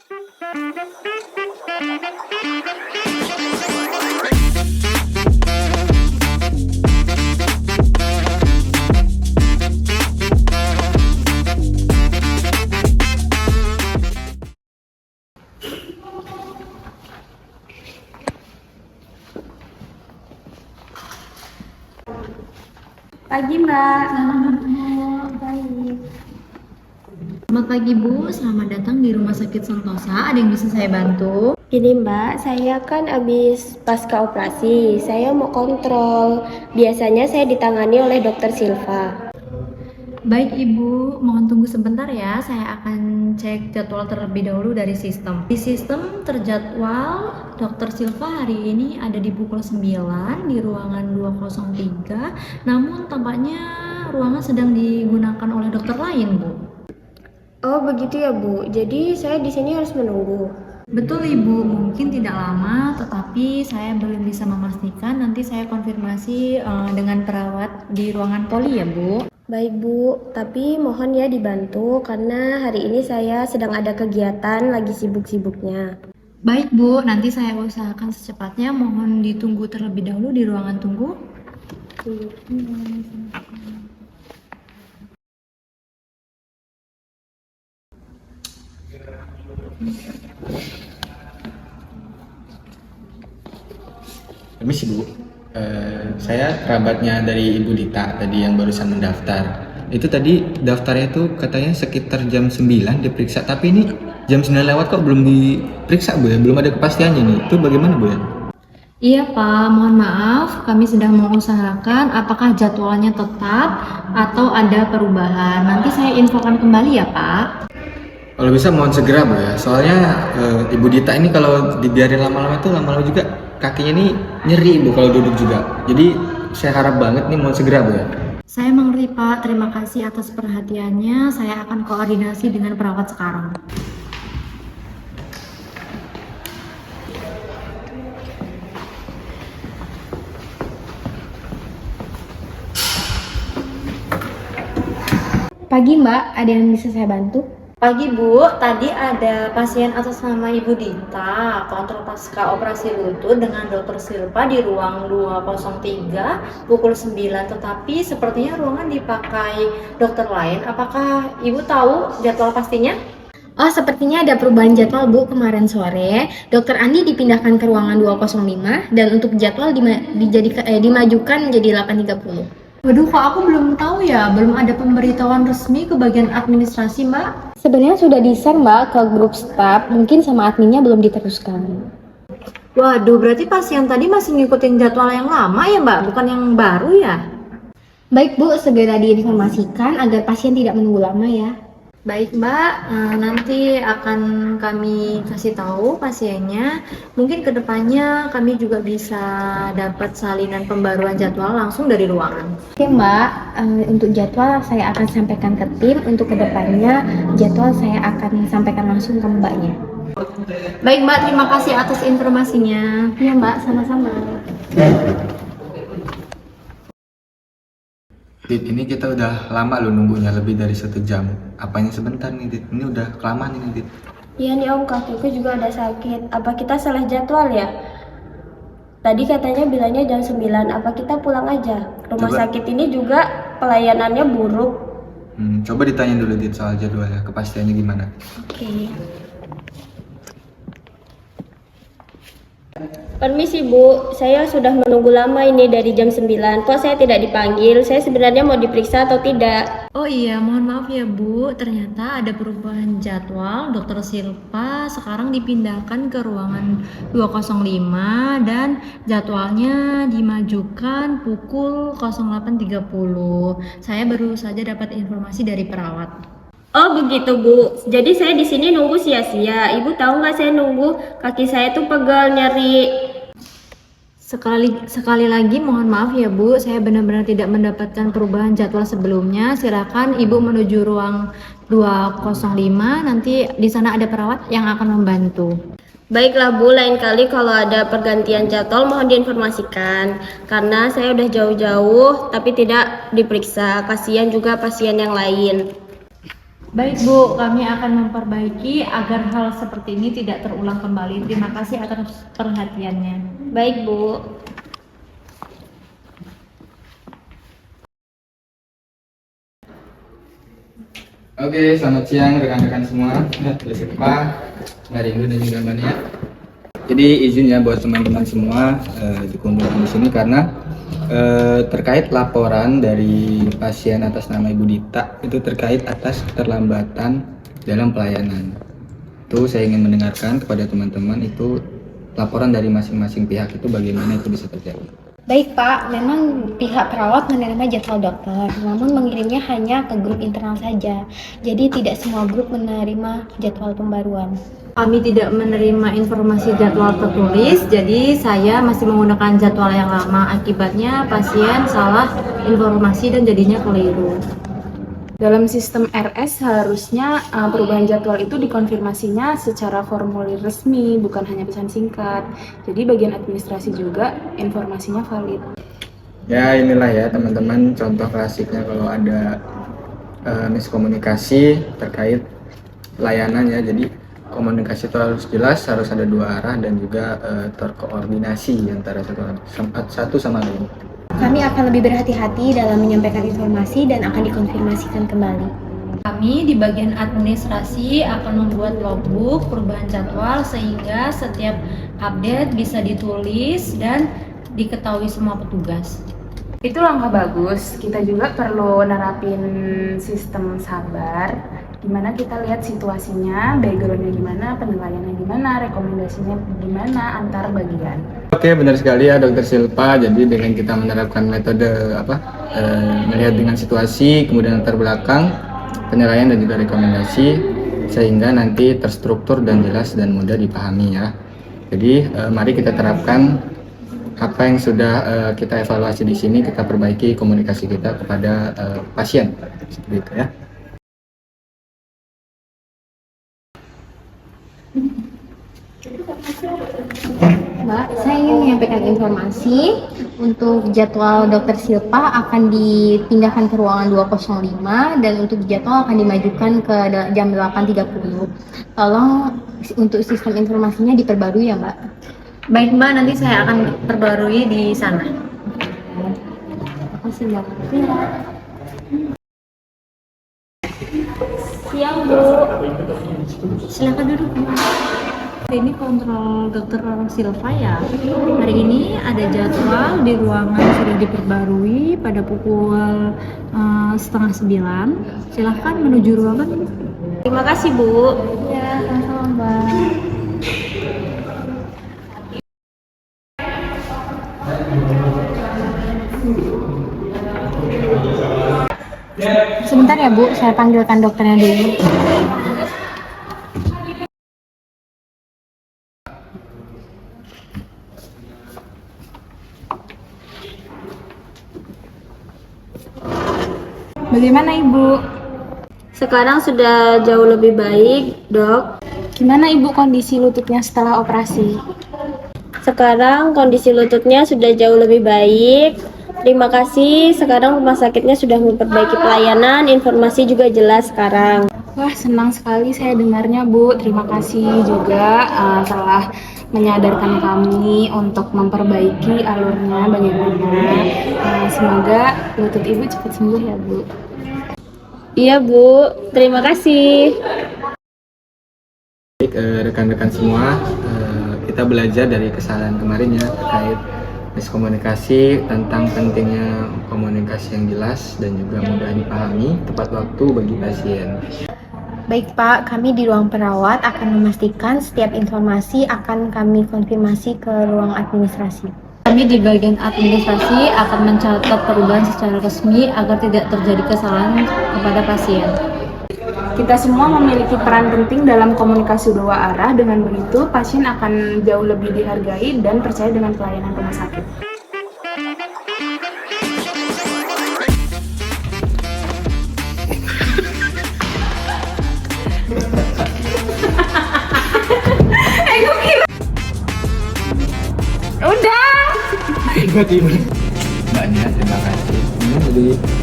Pagi Mbak. Baik. Selamat pagi Bu, selamat datang di Rumah Sakit Sentosa. Ada yang bisa saya bantu? Gini Mbak, saya kan habis pasca operasi. Saya mau kontrol. Biasanya saya ditangani oleh Dokter Silva. Baik Ibu, mohon tunggu sebentar ya. Saya akan cek jadwal terlebih dahulu dari sistem. Di sistem terjadwal Dr. Silva hari ini ada di pukul 9 di ruangan 203. Namun tampaknya ruangan sedang digunakan oleh dokter lain, Bu. Oh begitu ya Bu. Jadi saya di sini harus menunggu. Betul Ibu, mungkin tidak lama, tetapi saya belum bisa memastikan. Nanti saya konfirmasi dengan perawat di ruangan poli ya Bu. Baik Bu, tapi mohon ya dibantu karena hari ini saya sedang ada kegiatan lagi sibuk-sibuknya. Baik Bu, nanti saya usahakan secepatnya. Mohon ditunggu terlebih dahulu di ruangan tunggu. Permisi Bu, saya kerabatnya dari Ibu Dita tadi yang barusan mendaftar. Itu tadi daftarnya tuh katanya sekitar jam 9 diperiksa, tapi ini jam 9 lewat kok belum diperiksa Bu ya? Belum ada kepastiannya nih, itu bagaimana Bu ya? Iya Pak, mohon maaf, kami sedang mengusahakan apakah jadwalnya tetap atau ada perubahan. Nanti saya infokan kembali ya Pak. Kalau bisa mohon segera Bu ya, soalnya Ibu Dita ini kalau dibiarin lama-lama itu lama-lama juga kakinya nih nyeri Bu kalau duduk juga. Jadi saya harap banget nih mohon segera Bu ya. Saya mengerti Pak, terima kasih atas perhatiannya. Saya akan koordinasi dengan perawat sekarang. Pagi Mbak, ada yang bisa saya bantu? Pagi Bu, tadi ada pasien atas nama Ibu Dita kontrol pasca operasi lutut dengan Dr. Silva di ruang 203 pukul 9, tetapi sepertinya ruangan dipakai dokter lain. Apakah Ibu tahu jadwal pastinya? Oh, sepertinya ada perubahan jadwal Bu. Kemarin sore, Dokter Andi dipindahkan ke ruangan 205 dan untuk jadwal dimajukan menjadi 8.30. Waduh, kok aku belum tahu ya, belum ada pemberitahuan resmi ke bagian administrasi Mbak. Sebenarnya sudah di-share Mbak ke grup staff, mungkin sama adminnya belum diteruskan. Waduh, berarti pasien tadi masih ngikutin jadwal yang lama ya Mbak, bukan yang baru ya? Baik Bu, segera diinformasikan agar pasien tidak menunggu lama ya. Baik Mbak, nanti akan kami kasih tahu pasiennya. Mungkin kedepannya kami juga bisa dapat salinan pembaruan jadwal langsung dari ruangan. Oke Mbak, untuk jadwal saya akan sampaikan ke tim. Untuk kedepannya jadwal saya akan sampaikan langsung ke Mbaknya. Baik Mbak, terima kasih atas informasinya. Iya Mbak, sama-sama. Dit, ini kita udah lama loh nunggunya, lebih dari 1 jam. Apanya sebentar nih Dit, ini udah kelamaan ini Dit. Iya nih Om, kakiku juga ada sakit. Apa kita salah jadwal ya? Tadi katanya bilangnya jam 9, apa kita pulang aja? Rumah sakit ini juga pelayanannya buruk. Coba ditanya dulu Dit soal jadwalnya, kepastiannya gimana. Oke. Permisi Bu, saya sudah menunggu lama ini dari jam 9. Kok saya tidak dipanggil? Saya sebenarnya mau diperiksa atau tidak? Oh iya, mohon maaf ya Bu, ternyata ada perubahan jadwal. Dr. Silva sekarang dipindahkan ke ruangan 205 dan jadwalnya dimajukan pukul 08.30. Saya baru saja dapat informasi dari perawat. Oh begitu Bu, jadi saya di sini nunggu sia-sia. Ibu tahu nggak saya nunggu, kaki saya tuh pegel, nyeri. Sekali lagi mohon maaf ya Bu, saya benar-benar tidak mendapatkan perubahan jadwal sebelumnya. Silakan Ibu menuju ruang 205, nanti di sana ada perawat yang akan membantu. Baiklah Bu, lain kali kalau ada pergantian jadwal mohon diinformasikan. Karena saya udah jauh-jauh tapi tidak diperiksa, kasihan juga pasien yang lain. Baik Bu, kami akan memperbaiki agar hal seperti ini tidak terulang kembali. Terima kasih atas perhatiannya. Baik, Bu. Oke, selamat siang rekan-rekan semua. Pak, Mbak Rindu dan juga Mbak Nia. Jadi izin ya buat teman-teman semua dikumpulkan di sini karena terkait laporan dari pasien atas nama Ibu Dita itu terkait atas keterlambatan dalam pelayanan. Itu saya ingin mendengarkan kepada teman-teman itu laporan dari masing-masing pihak itu bagaimana itu bisa terjadi. Baik Pak, memang pihak perawat menerima jadwal dokter, namun mengirimnya hanya ke grup internal saja. Jadi tidak semua grup menerima jadwal pembaruan. Kami tidak menerima informasi jadwal tertulis, jadi saya masih menggunakan jadwal yang lama. Akibatnya pasien salah informasi dan jadinya keliru. Dalam sistem RS seharusnya perubahan jadwal itu dikonfirmasinya secara formulir resmi, bukan hanya pesan singkat. Jadi bagian administrasi juga informasinya valid. Ya inilah ya teman-teman contoh klasiknya kalau ada miskomunikasi terkait layanan ya. Jadi komunikasi itu harus jelas, harus ada dua arah dan juga terkoordinasi antara satu sama lain. Kami akan lebih berhati-hati dalam menyampaikan informasi dan akan dikonfirmasikan kembali. Kami di bagian administrasi akan membuat logbook perubahan jadwal sehingga setiap update bisa ditulis dan diketahui semua petugas. Itu langkah bagus. Kita juga perlu nerapin sistem sabar, dimana kita lihat situasinya, backgroundnya gimana, penilaiannya gimana, rekomendasinya gimana antar bagian. Oke, benar sekali ya Dokter Silpa. Jadi dengan kita menerapkan metode melihat dengan situasi, kemudian latar belakang, penilaian dan juga rekomendasi, sehingga nanti terstruktur dan jelas dan mudah dipahami ya. Jadi mari kita terapkan apa yang sudah kita evaluasi di sini, kita perbaiki komunikasi kita kepada pasien, seperti itu ya. Mbak, saya ingin menyampaikan informasi untuk jadwal Dokter Silpa akan dipindahkan ke ruangan 205 dan untuk jadwal akan dimajukan ke jam 8.30. Tolong untuk sistem informasinya diperbarui ya Mbak. Baik Mbak, nanti saya akan perbarui di sana. Makasih Mbak. Siang, Bu. Silakan duduk. Ini kontrol Dokter Silva ya. Hari ini ada jadwal di ruangan sudah diperbarui pada pukul 8:30. Silahkan menuju ruangan. Terima kasih, Bu. Ya, sama-sama Mbak. Sebentar ya Bu, saya panggilkan dokternya dulu. Bagaimana Ibu? Sekarang sudah jauh lebih baik, Dok. Gimana Ibu kondisi lututnya setelah operasi? Sekarang kondisi lututnya sudah jauh lebih baik. Terima kasih. Sekarang rumah sakitnya sudah memperbaiki pelayanan, informasi juga jelas sekarang. Wah, senang sekali saya dengarnya Bu. Terima kasih juga telah menyadarkan kami untuk memperbaiki alurnya bagaimana. Semoga lutut Ibu cepat sembuh ya Bu. Iya, Bu. Terima kasih. Baik, rekan-rekan semua, kita belajar dari kesalahan kemarin ya terkait miskomunikasi, tentang pentingnya komunikasi yang jelas dan juga mudah dipahami, tepat waktu bagi pasien. Baik Pak, kami di ruang perawat akan memastikan setiap informasi akan kami konfirmasi ke ruang administrasi. Kami di bagian administrasi akan mencatat perubahan secara resmi agar tidak terjadi kesalahan kepada pasien. Kita semua memiliki peran penting dalam komunikasi dua arah. Dengan begitu, pasien akan jauh lebih dihargai dan percaya dengan pelayanan rumah sakit. Tiba-tiba. Mbak Nia, terima kasih.